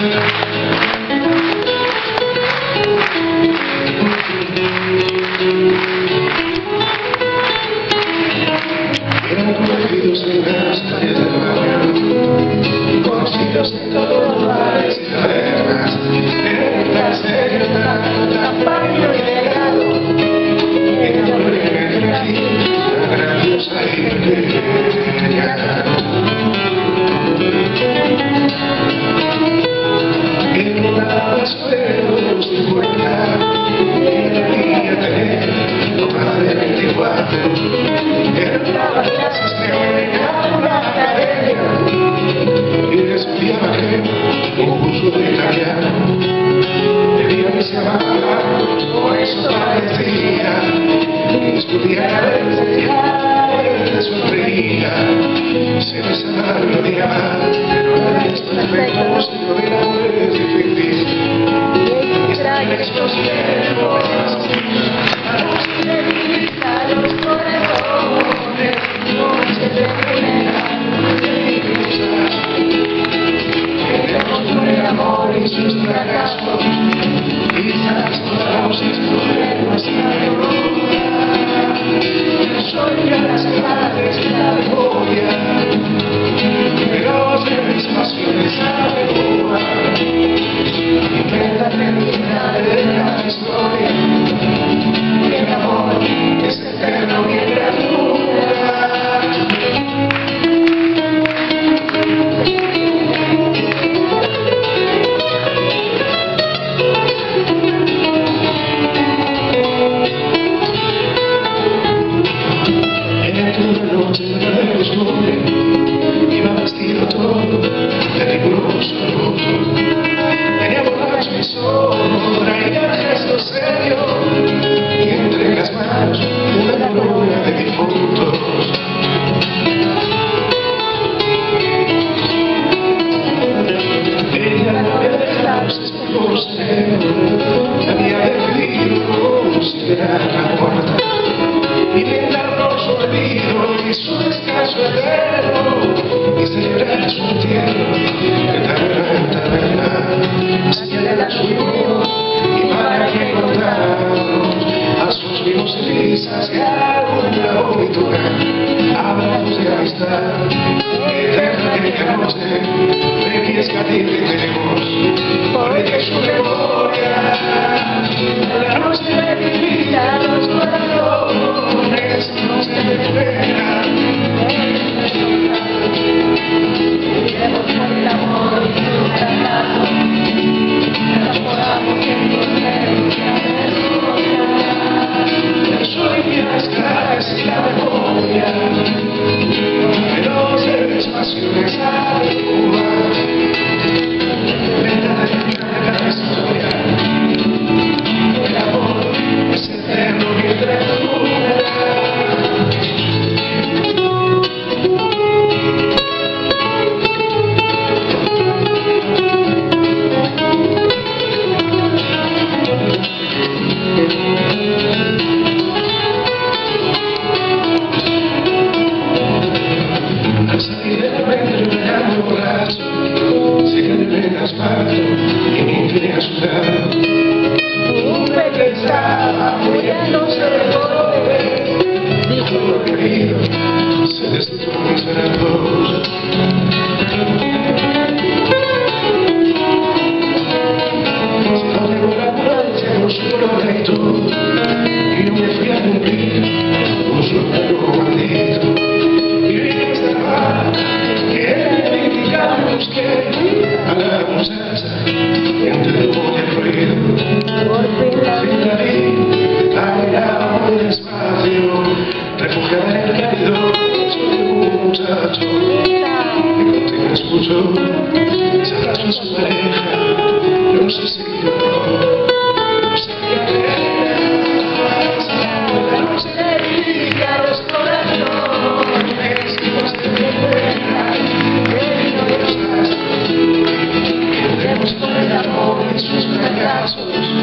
Eran conocidos en las calles del barrio, conocidos en todos los bares y tabernas. Eran tan serios, tan pálido y delgado, el hombre que aquí, la grandiosa idea. En una suelo sin vuelta, quería tener lo más de 24. Daba clases teóricas en la academia y estudiaba un curso de italiano. Tenía que se amaba, por eso parecía estudiar y sonreía. Se besaba y lo odiaba, pero nadie es perfecto, si lo del amor es difícil. Y están estos tiempos a los que le grita los corazones. El amor y sus fracasos, quizás podamos explorar nuestra locura. El sol y las claves de la memoria, pero de mis pasiones avergua. Inventa terminar de la historia, que el amor es eterno mientras dura. Iba vestido todo de riguroso luto. Tenía borracho y solo traía el gesto serio y entre las manos una corona de difuntos. Ella no había dejado sus espejos negros, había decidido considerar la muerte y brindarnos su olvido y su descanso eterno y celebrar su entierro de taberna en taberna. Así era su voz y para que encontrarnos a sus vivos y risas que aún la vomitura. Hablamos de amistad eterna que conoce, de que escatir tenemos porque su memoria la noche le divina los corazones. No se me espera, viviremos por el amor y su fracaso, enamoramos en la vergüenza, el sueño y las claves y la memoria, pero de mis pasiones avergua. Venta de la historia, el amor es eterno mientras dura. Al salir del encuentro me llamo borracho, se cae en el asfalto y me incliné a su lado. Me pensaba, voy a no ser pobre, dijo lo querido, se destruyó mis brazos. Se nos llegó la ambulancia con su gratitud y yo me fui a cumplir un sueño maldito. Y vi que estaba que criticamos que a la muchacha entre todo el ruido. Por fin la vi, la miraba muy despacio, refugiada en el cálido de un muchacho. Y contigo escuchó, se abrazó a su pareja, yo no sé si lloró, no sabía qué era. La noche le grita los corazones, no se me encuentran, que no estás. Entremos por el amor y sus fracasos.